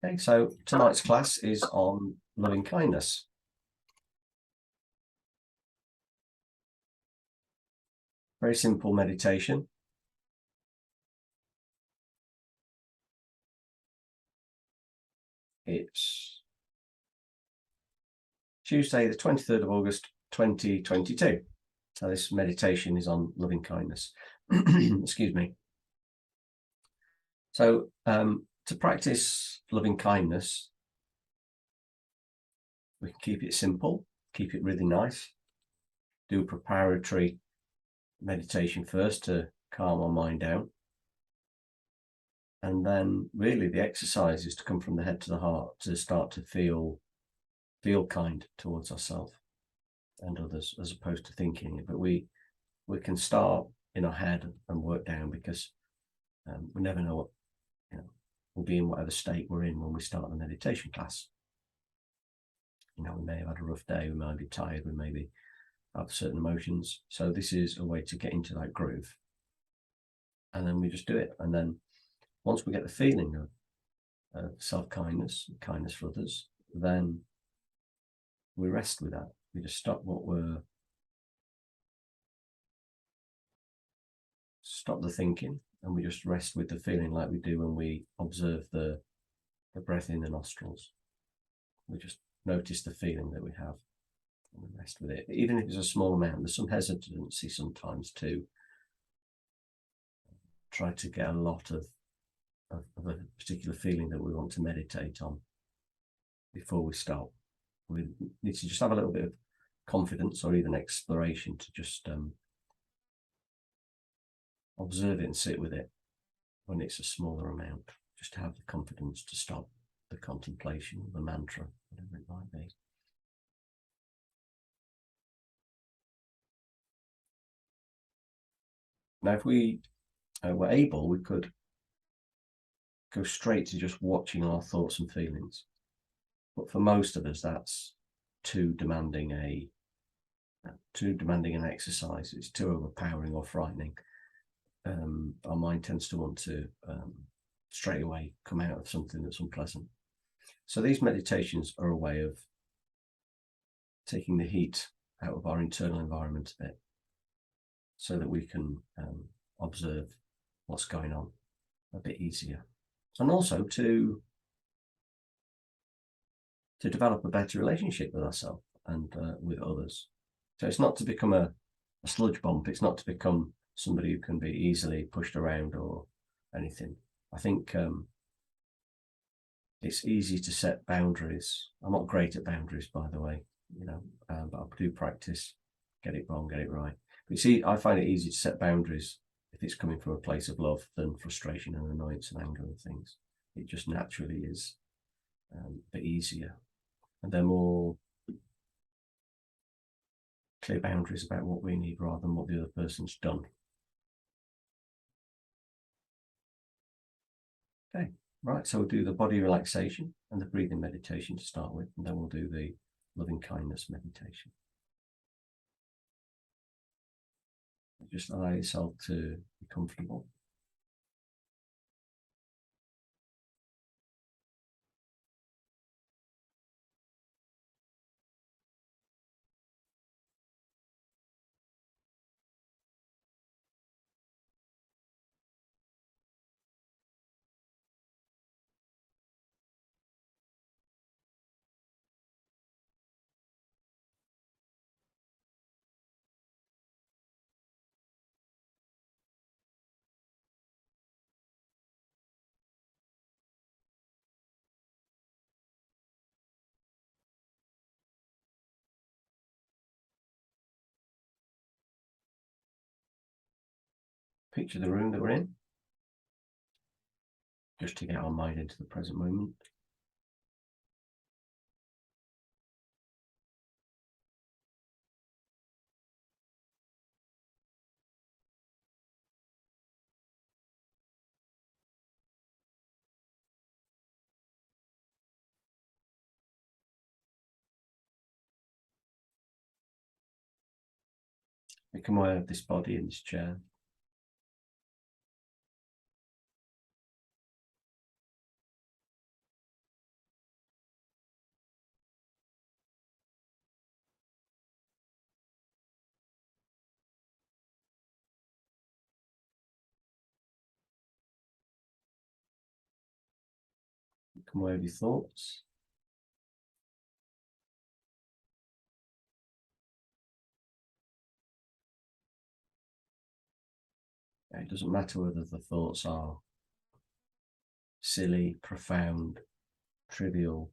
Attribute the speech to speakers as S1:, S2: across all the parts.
S1: Okay, so tonight's class is on loving kindness. Very simple meditation. It's Tuesday, the 23rd of August, 2022. So this meditation is on loving kindness. Excuse me. So to practice loving kindness, we can keep it simple, keep it really nice. Do a preparatory meditation first to calm our mind down. And then really the exercise is to come from the head to the heart, to start to feel kind towards ourselves and others, as opposed to thinking it. But we can start in our head and work down, because we never know what, we'll be in whatever state we're in when we start the meditation class. We may have had a rough day, we might be tired, we maybe have certain emotions. So this is a way to get into that groove. And then we just do it. And then once we get the feeling of self-kindness, kindness for others, then we rest with that. We just stop the thinking, and we just rest with the feeling, like we do when we observe the breath in the nostrils. We just notice the feeling that we have, and we rest with it. Even if it's a small amount, there's some hesitancy sometimes to try to get a lot of a particular feeling that we want to meditate on before we start. We need to just have a little bit of confidence, or even exploration, to just observe it and sit with it when it's a smaller amount, just to have the confidence to stop the contemplation, the mantra, whatever it might be. Now, if we were able, we could go straight to just watching our thoughts and feelings. But for most of us, that's too demanding an exercise. It's too overpowering or frightening. Our mind tends to want to straight away come out of something that's unpleasant. So these meditations are a way of taking the heat out of our internal environment a bit, so that we can observe what's going on a bit easier, and also to develop a better relationship with ourselves and with others. So it's not to become a sludge bump. It's not to become somebody who can be easily pushed around or anything. I think it's easy to set boundaries. I'm not great at boundaries, by the way, but I do practice. Get it wrong, get it right. But you see, I find it easy to set boundaries if it's coming from a place of love than frustration and annoyance and anger and things. It just naturally is a bit easier. And they're more clear boundaries about what we need rather than what the other person's done. Okay, right, so we'll do the body relaxation and the breathing meditation to start with, and then we'll do the loving kindness meditation. Just allow yourself to be comfortable. Picture the room that we're in, just to get our mind into the present moment. Become aware of this body in this chair. Come away with your thoughts. It doesn't matter whether the thoughts are silly, profound, trivial,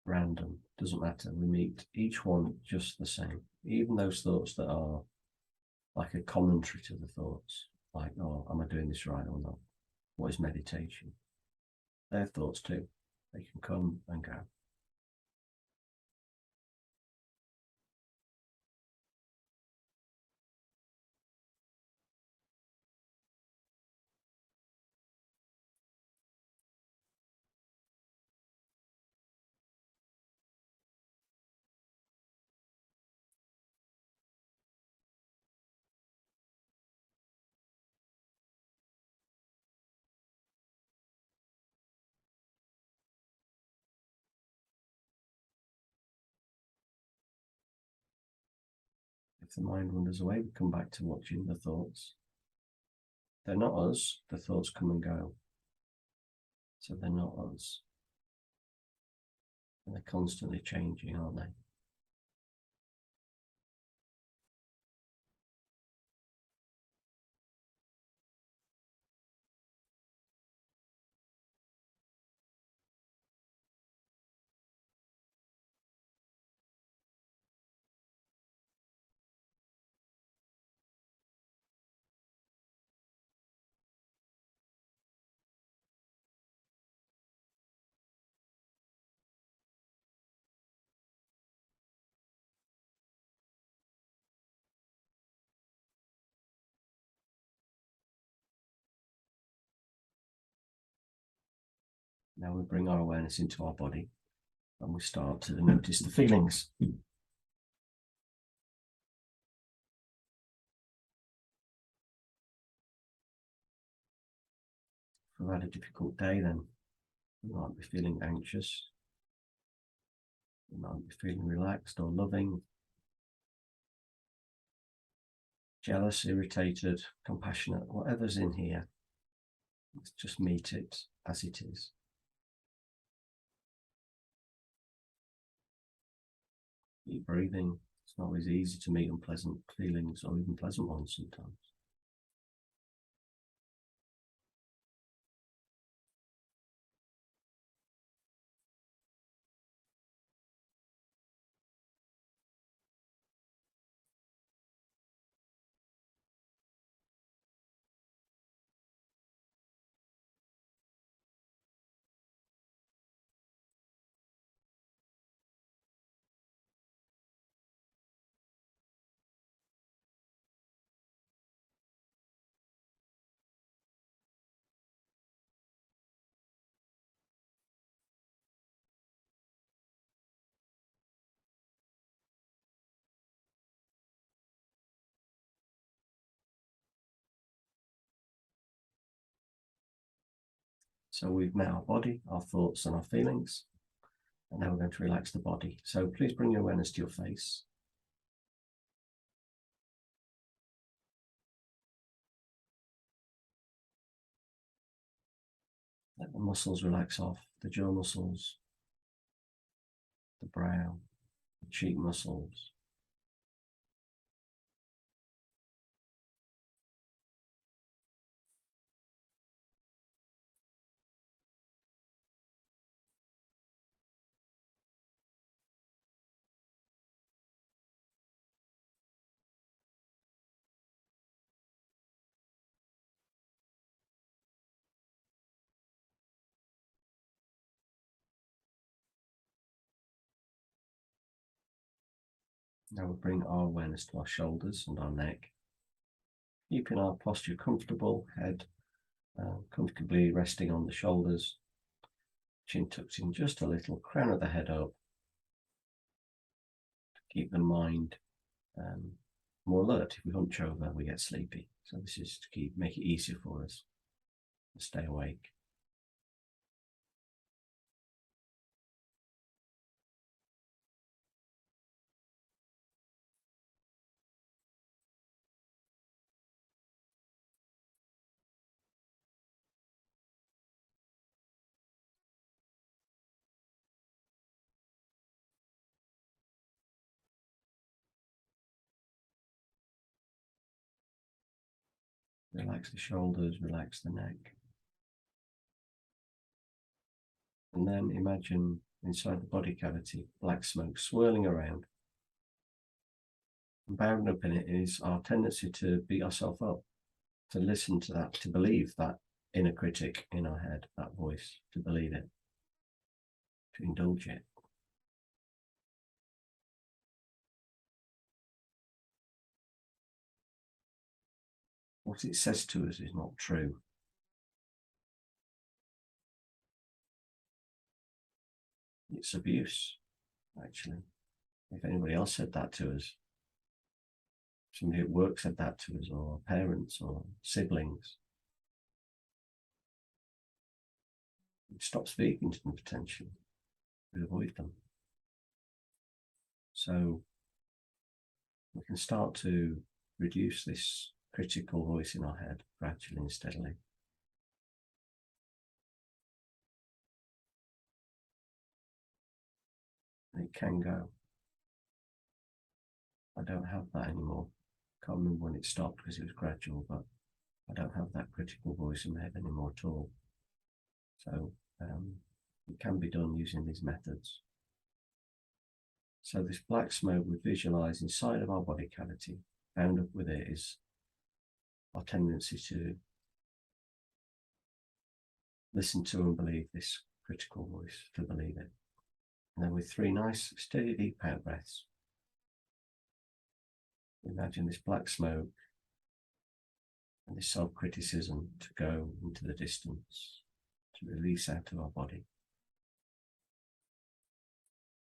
S1: random, doesn't matter. We meet each one just the same. Even those thoughts that are like a commentary to the thoughts, like, oh, am I doing this right or not? What is meditation? They're thoughts too. They can come and go. If the mind wanders away, we come back to watching the thoughts. They're not us. The thoughts come and go. So they're not us. And they're constantly changing, aren't they? Now we bring our awareness into our body and we start to notice the feelings. If we've had a difficult day, then we might be feeling anxious. We might be feeling relaxed or loving, jealous, irritated, compassionate, whatever's in here. Let's just meet it as it is. Keep breathing. It's not always easy to meet unpleasant feelings or even pleasant ones sometimes. So we've met our body, our thoughts and our feelings. And now we're going to relax the body. So please bring your awareness to your face. Let the muscles relax off, the jaw muscles, the brow, the cheek muscles. Now we'll bring our awareness to our shoulders and our neck, keeping our posture comfortable, head comfortably resting on the shoulders, chin tucked in just a little, crown of the head up, to keep the mind more alert. If we hunch over, we get sleepy. So this is to make it easier for us to stay awake. Relax the shoulders, relax the neck. And then imagine inside the body cavity, black smoke swirling around. And bound up in it is our tendency to beat ourselves up, to listen to that, to believe that inner critic in our head, that voice, to believe it, to indulge it. What it says to us is not true. It's abuse, actually. If anybody else said that to us, somebody at work said that to us, or parents or siblings, we'd stop speaking to them potentially. We'd avoid them. So we can start to reduce this critical voice in our head gradually and steadily. And it can go. I don't have that anymore. Can't remember when it stopped because it was gradual, but I don't have that critical voice in my head anymore at all. So it can be done using these methods. So this black smoke we visualize inside of our body cavity. Bound up with it is our tendency to listen to and believe this critical voice, to believe it. And then with 3 nice, steady, deep out breaths, imagine this black smoke and this self-criticism to go into the distance, to release out of our body.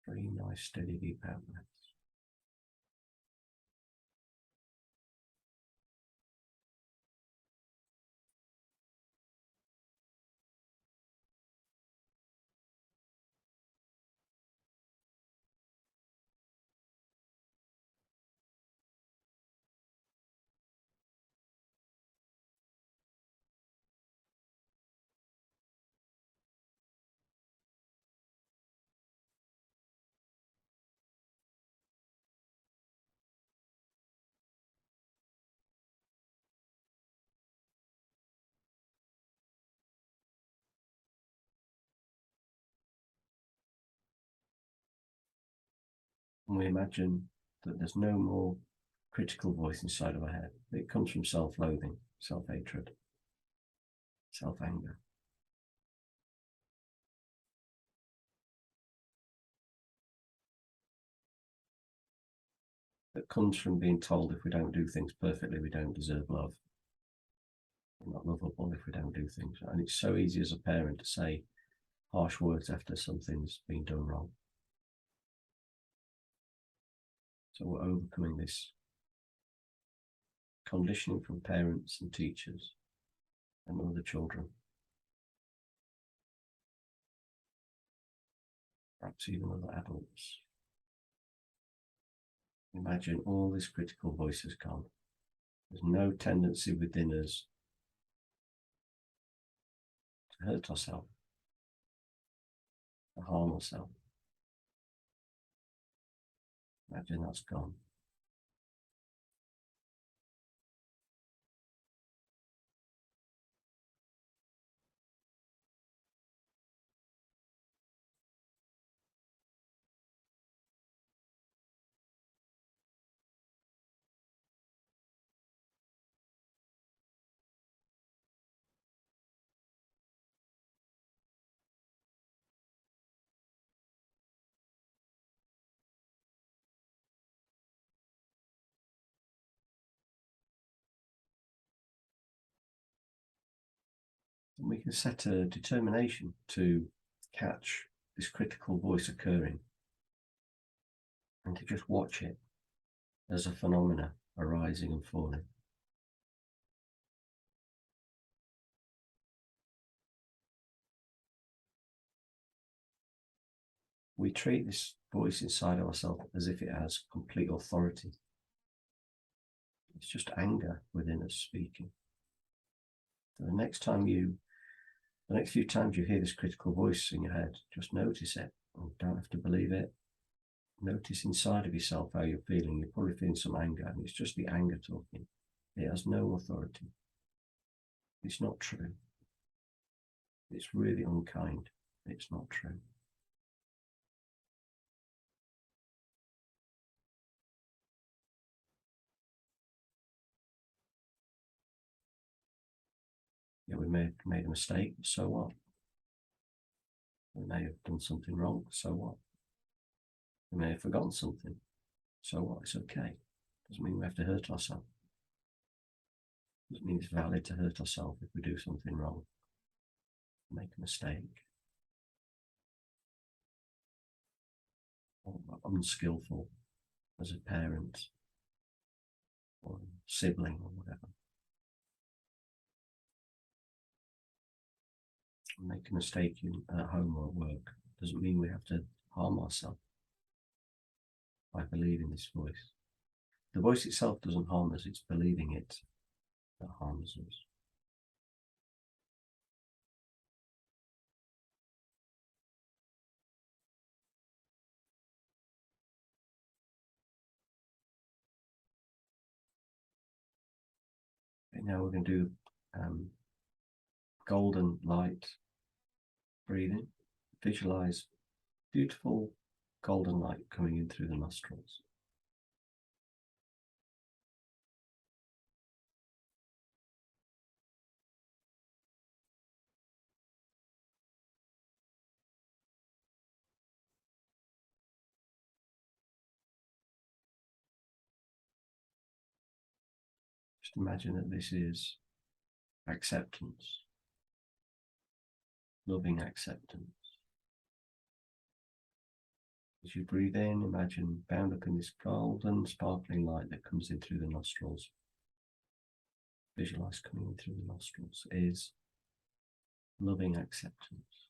S1: 3 nice, steady, deep out breaths. And we imagine that there's no more critical voice inside of our head. It comes from self-loathing, self-hatred, self-anger. That comes from being told if we don't do things perfectly, we don't deserve love. We're not lovable if we don't do things. And it's so easy as a parent to say harsh words after something's been done wrong. So we're overcoming this conditioning from parents and teachers and other children, perhaps even other adults. Imagine all this critical voice has gone. There's no tendency within us to hurt ourselves, to harm ourselves. Imagine that's gone. And we can set a determination to catch this critical voice occurring and to just watch it as a phenomena arising and falling. We treat this voice inside of ourselves as if it has complete authority. It's just anger within us speaking. So the next few times you hear this critical voice in your head, just notice it. You don't have to believe it. Notice inside of yourself how you're feeling. You're probably feeling some anger, and it's just the anger talking. It has no authority. It's not true. It's really unkind. It's not true. Yeah, we may have made a mistake, so what? We may have done something wrong, so what? We may have forgotten something, so what? It's okay. Doesn't mean we have to hurt ourselves. Doesn't mean it's valid to hurt ourselves if we do something wrong, make a mistake, or unskillful as a parent or sibling or whatever. Make a mistake at home or at work doesn't mean we have to harm ourselves by believing this voice. The voice itself doesn't harm us, it's believing it that harms us. Okay, now we're going to do golden light breathing. Visualize beautiful golden light coming in through the nostrils. Just imagine that this is acceptance, loving acceptance. As you breathe in, imagine bound up in this golden sparkling light that comes in through the nostrils. Visualize coming in through the nostrils is loving acceptance.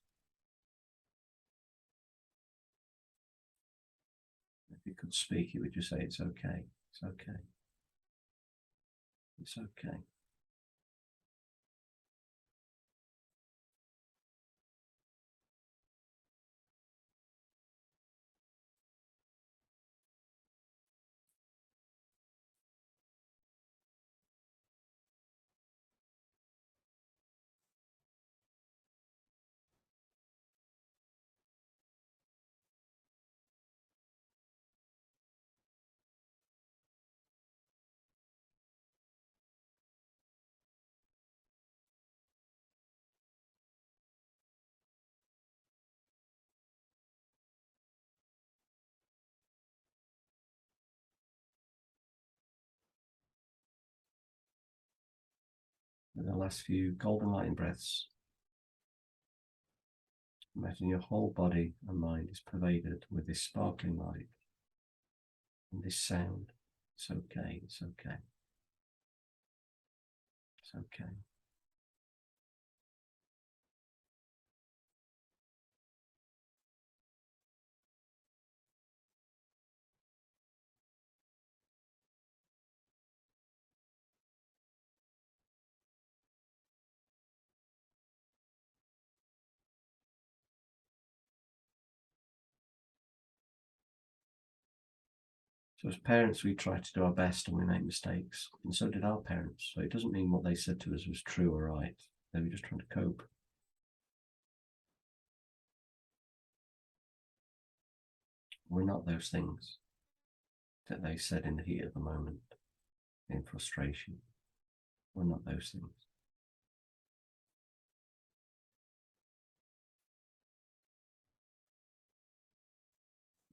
S1: If you could speak, it would just say, it's okay, it's okay, it's okay. With the last few golden light breaths, imagine your whole body and mind is pervaded with this sparkling light and this sound. It's okay, it's okay, it's okay. So as parents, we try to do our best and we make mistakes. And so did our parents. So it doesn't mean what they said to us was true or right. They were just trying to cope. We're not those things that they said in the heat of the moment, in frustration. We're not those things.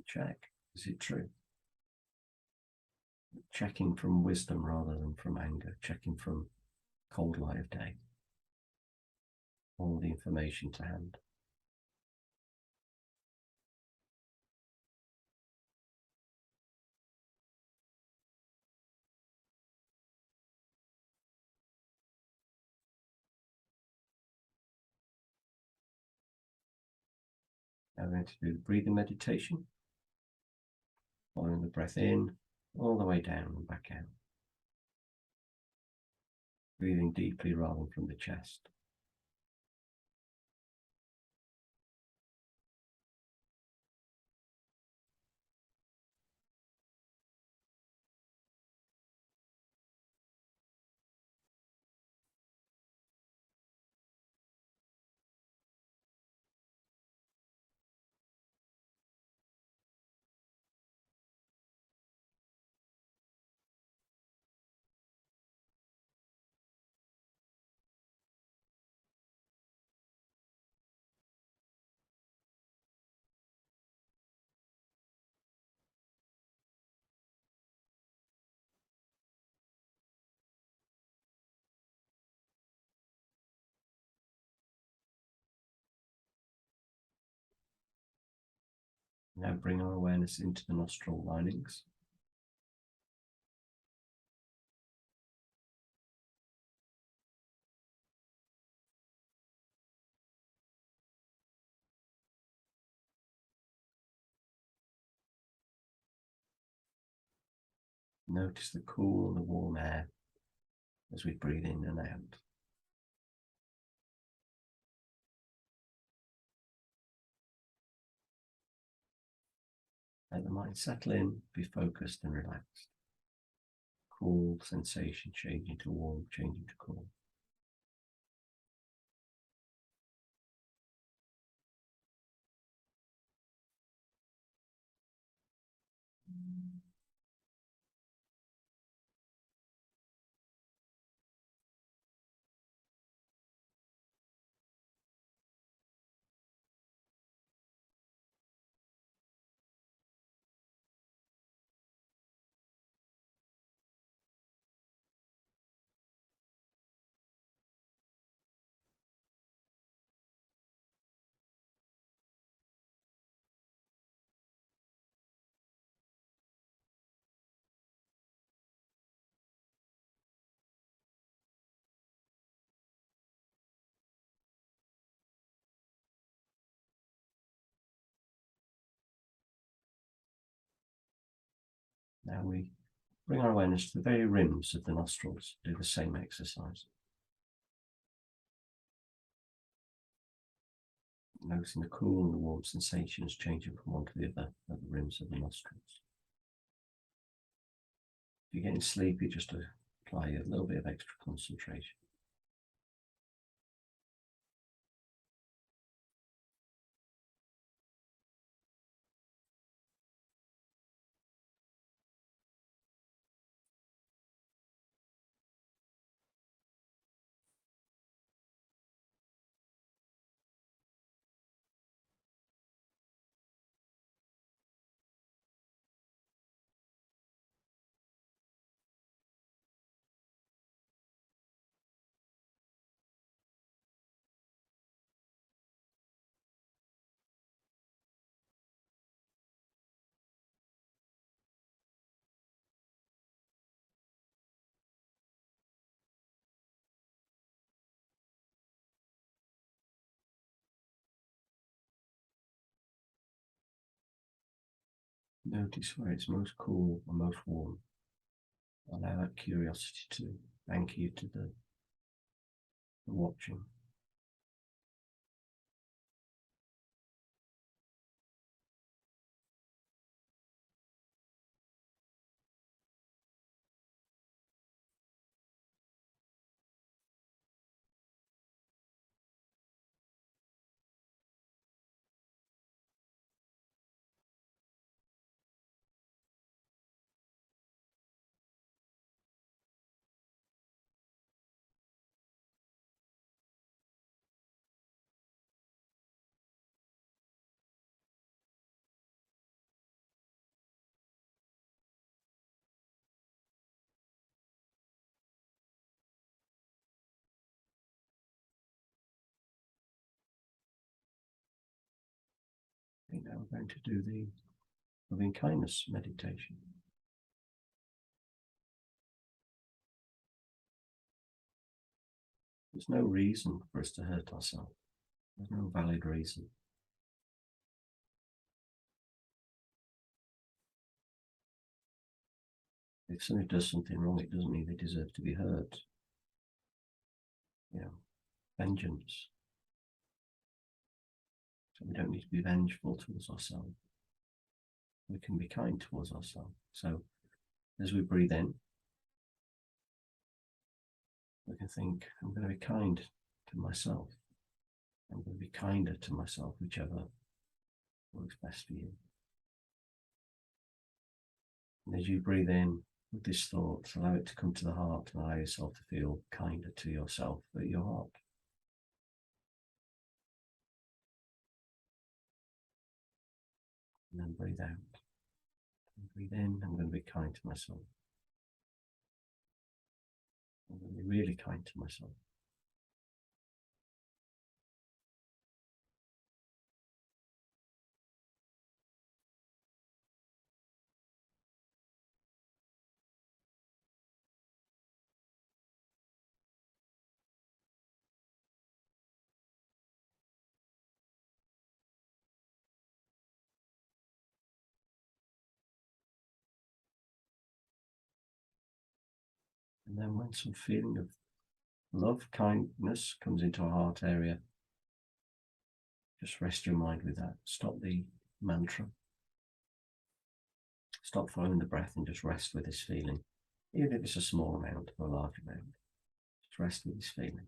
S1: Check, is it true? Checking from wisdom rather than from anger, checking from cold light of day. All the information to hand. Now we're going to do the breathing meditation. Following the breath in, all the way down and back out. Breathing deeply rather than from the chest. Now bring our awareness into the nostril linings. Notice the cool and the warm air as we breathe in and out. Let the mind settle in, be focused and relaxed. Cool sensation changing to warm, changing to cool. Now we bring our awareness to the very rims of the nostrils. Do the same exercise. Noticing the cool and the warm sensations changing from one to the other at the rims of the nostrils. If you're getting sleepy, just apply a little bit of extra concentration. Notice where it's most cool and most warm. Allow that curiosity to anchor you to the watching. Okay, now we're going to do the loving kindness meditation. There's no reason for us to hurt ourselves. There's no valid reason. If somebody does something wrong, it doesn't mean they deserve to be hurt. Vengeance. So we don't need to be vengeful towards ourselves. We can be kind towards ourselves. So as we breathe in, we can think, I'm going to be kind to myself. I'm going to be kinder to myself, whichever works best for you. And as you breathe in with this thought, allow it to come to the heart and allow yourself to feel kinder to yourself at your heart. And then breathe out. And breathe in, I'm going to be kind to myself. I'm going to be really kind to myself. And then when some feeling of love, kindness comes into our heart area, just rest your mind with that. Stop the mantra. Stop following the breath and just rest with this feeling. Even if it's a small amount or a large amount, just rest with this feeling.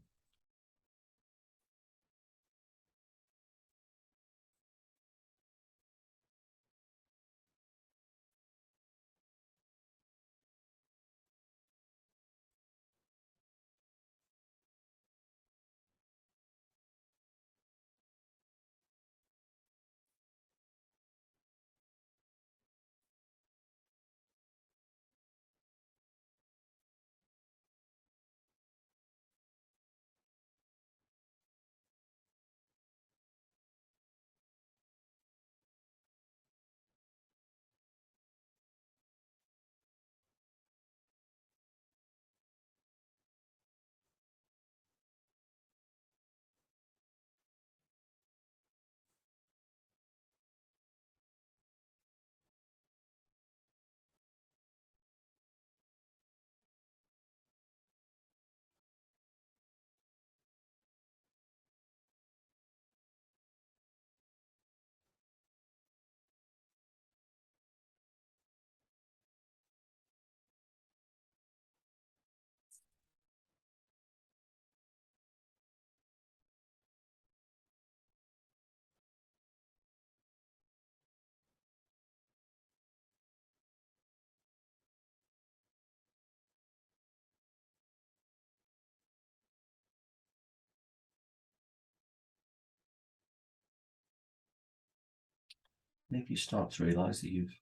S1: And if you start to realize that you've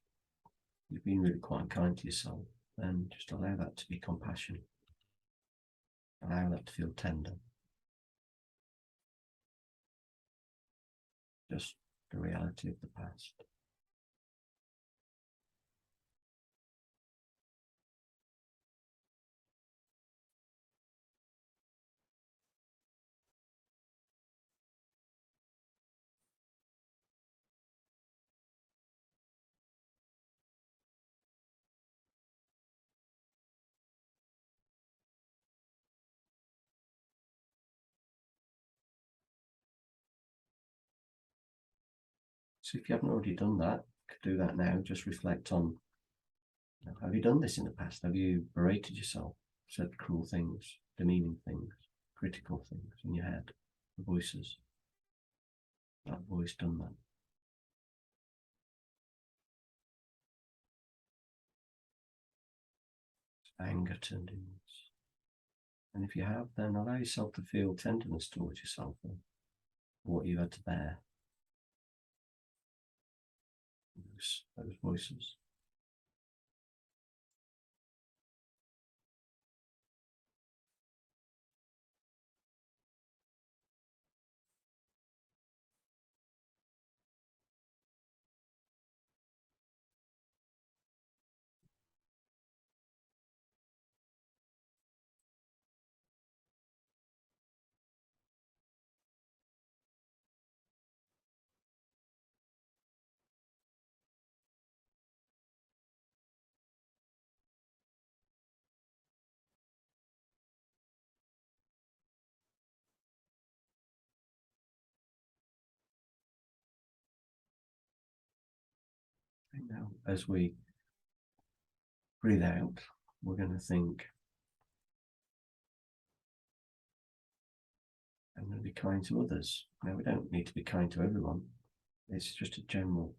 S1: been really quite kind to yourself, then just allow that to be compassion. Allow that to feel tender. Just the reality of the past. So if you haven't already done that, you could do that now. Just reflect on, have you done this in the past? Have you berated yourself, said cruel things, demeaning things, critical things in your head, the voices? That voice done that. Anger turned inwards. And if you have, then allow yourself to feel tenderness towards yourself for what you had to bear. Those voices. And now, as we breathe out, we're going to think, I'm going to be kind to others. Now, we don't need to be kind to everyone. It's just a general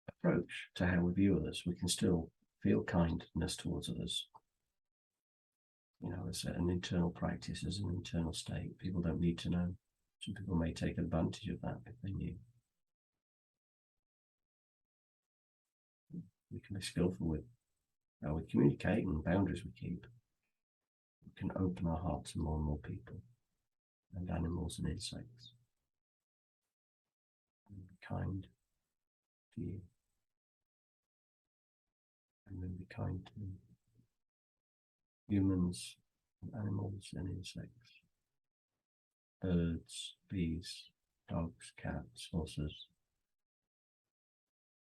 S1: approach to how we view others. We can still feel kindness towards others, as an internal practice, as an internal state. People don't need to know. Some people may take advantage of that if they knew. We can be skillful with how we communicate and boundaries we keep. We can open our hearts to more and more people and animals and insects. And be kind to you. And then be kind to humans, and animals and insects. Birds, bees, dogs, cats, horses,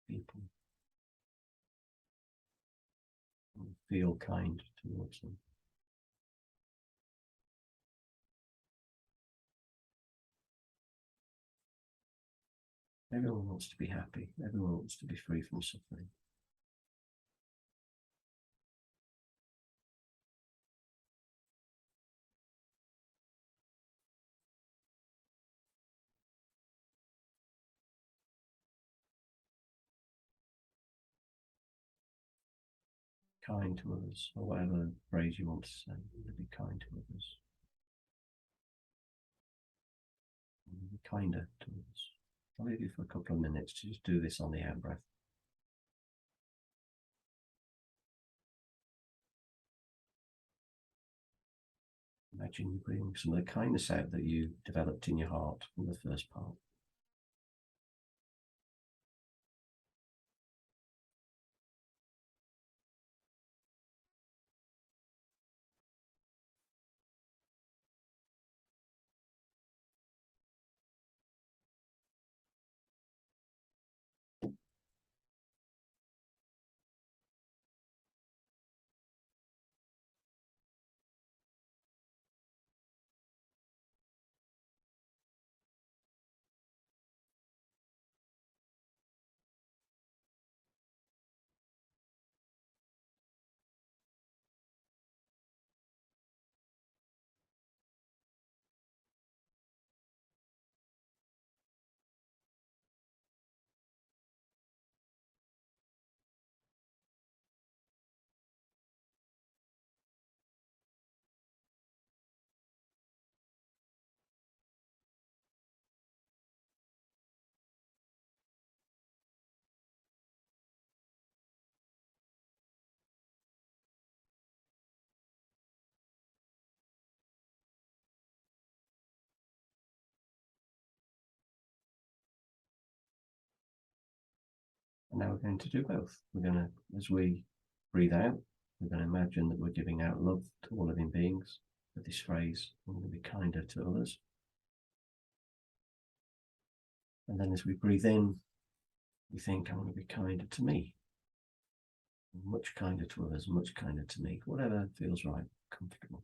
S1: people, and feel kind towards them. Everyone wants to be happy. Everyone wants to be free from suffering. Kind to others, or whatever phrase you want to say. Be kind to others. Be kinder to others. I'll leave you for a couple of minutes to just do this on the out breath. Imagine you bring some of the kindness out that you developed in your heart from the first part. And now we're going to do both. We're going to, as we breathe out, we're going to imagine that we're giving out love to all living beings with this phrase, I'm going to be kinder to others. And then as we breathe in, we think, I'm going to be kinder to me. Much kinder to others, much kinder to me. Whatever feels right, comfortable.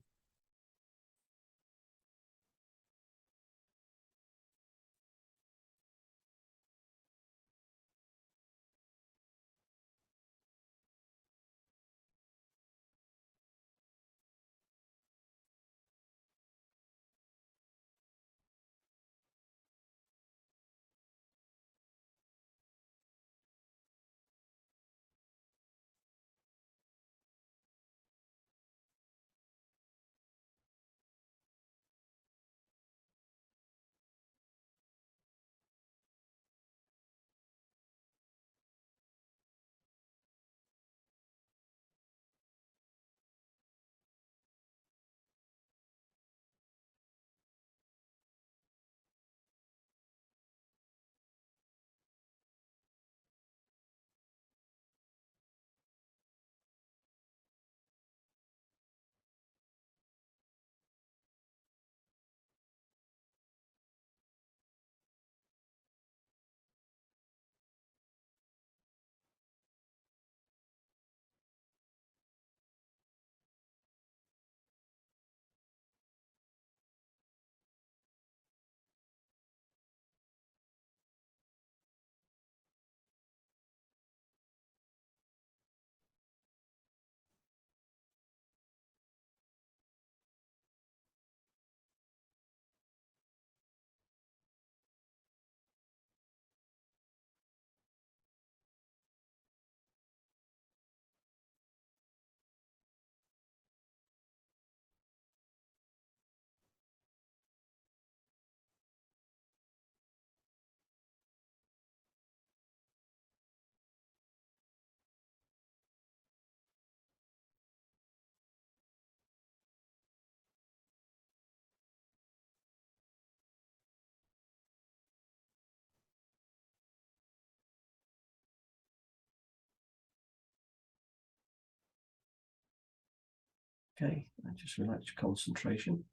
S1: Okay, and just relax your concentration.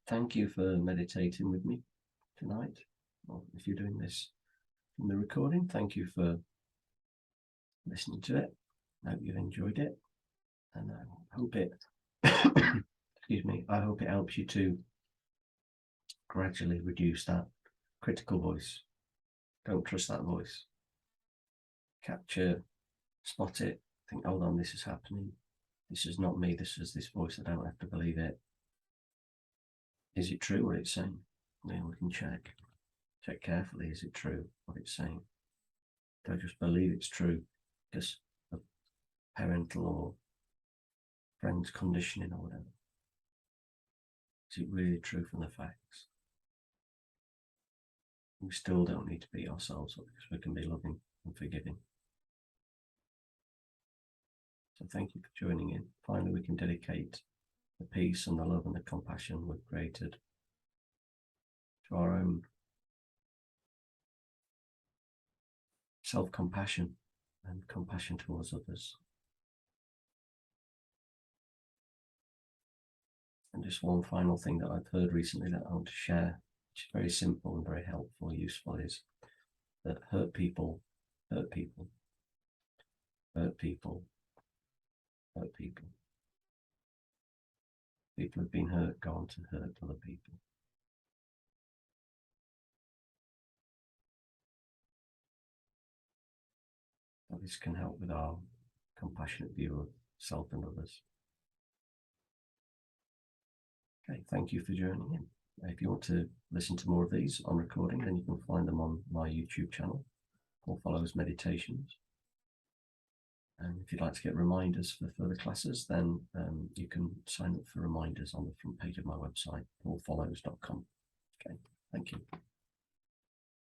S1: Thank you for meditating with me tonight. Well, if you're doing this from the recording, thank you for listening to it. I hope you've enjoyed it, and I hope it excuse me, I hope it helps you to gradually reduce that critical voice. Don't trust that voice. Capture, spot it, think, hold on, this is happening. This is not me, this is this voice. I don't have to believe it. Is it true what it's saying? Then we can check carefully. Is it true what it's saying? Do I just believe it's true because of parental or friends' conditioning or whatever? Is it really true from the facts? We still don't need to beat ourselves up because we can be loving and forgiving. So thank you for joining in. Finally, we can dedicate the peace and the love and the compassion we've created to our own self-compassion and compassion towards others. And just one final thing that I've heard recently that I want to share, which is very simple and very helpful and useful, is that hurt people, hurt people, hurt people, hurt people. People who've been hurt go on to hurt other people. So this can help with our compassionate view of self and others. Okay, thank you for joining in. If you want to listen to more of these on recording, then you can find them on my YouTube channel, Paul Follows Meditations. And if you'd like to get reminders for further classes, then you can sign up for reminders on the front page of my website, paulfollows.com. Okay, thank you.